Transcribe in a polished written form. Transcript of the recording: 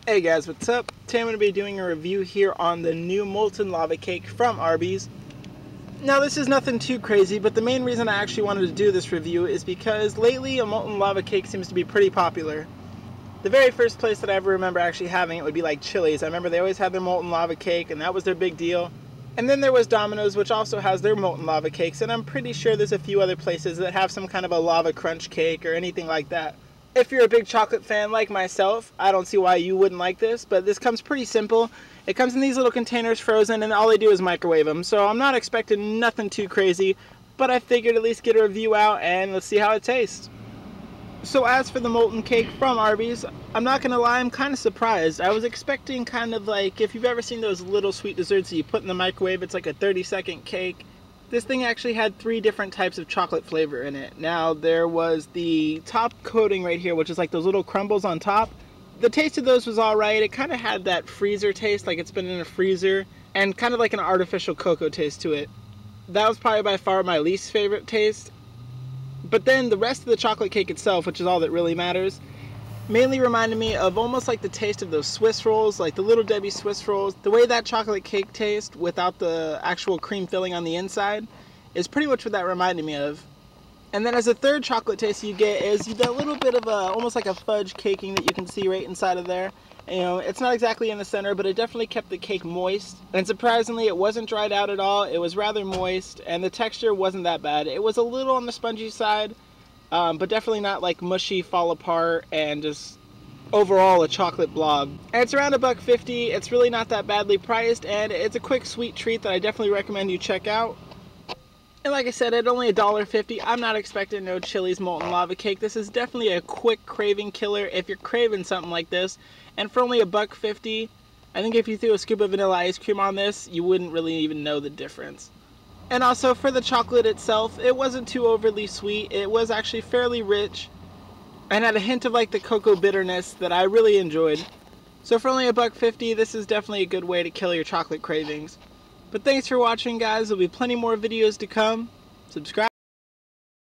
Hey guys, what's up? Today I'm going to be doing a review here on the new Molten lava cake from Arbys. Now this is nothing too crazy, but the main reason I actually wanted to do this review is because lately a molten lava cake seems to be pretty popular. The very first place that I ever remember actually having it would be like Chili's. I remember they always had their molten lava cake and that was their big deal. And then there was Domino's, which also has their molten lava cakes, and I'm pretty sure there's a few other places that have some kind of a lava crunch cake or anything like that. If you're a big chocolate fan like myself, I don't see why you wouldn't like this, but this comes pretty simple. It comes in these little containers frozen, and all they do is microwave them, so I'm not expecting nothing too crazy, but I figured at least get a review out and let's see how it tastes. So as for the molten cake from Arbys, I'm not gonna lie, I'm kind of surprised. I was expecting kind of like, if you've ever seen those little sweet desserts that you put in the microwave, it's like a 30-second cake. This thing actually had 3 different types of chocolate flavor in it. Now there was the top coating right here, which is like those little crumbles on top. The taste of those was alright. It kind of had that freezer taste, like it's been in a freezer, and kind of like an artificial cocoa taste to it. That was probably by far my least favorite taste. But then the rest of the chocolate cake itself, which is all that really matters, mainly reminded me of almost like the taste of those Swiss rolls, like the Little Debbie Swiss rolls. The way that chocolate cake tastes without the actual cream filling on the inside is pretty much what that reminded me of. And then as a third chocolate taste you get is that little bit of almost like a fudge caking that you can see right inside of there. You know, it's not exactly in the center, but it definitely kept the cake moist. And surprisingly, it wasn't dried out at all. It was rather moist, and the texture wasn't that bad. It was a little on the spongy side, but definitely not like mushy, fall apart, and just overall a chocolate blob. And it's around $1.50. It's really not that badly priced, and it's a quick sweet treat that I definitely recommend you check out. And like I said, at only $1.50, I'm not expecting no Chili's molten lava cake. This is definitely a quick craving killer if you're craving something like this. And for only $1.50, I think if you threw a scoop of vanilla ice cream on this, you wouldn't really even know the difference. And also for the chocolate itself, it wasn't too overly sweet. It was actually fairly rich and had a hint of like the cocoa bitterness that I really enjoyed. So for only $1.50, this is definitely a good way to kill your chocolate cravings. But thanks for watching, guys. There'll be plenty more videos to come. Subscribe.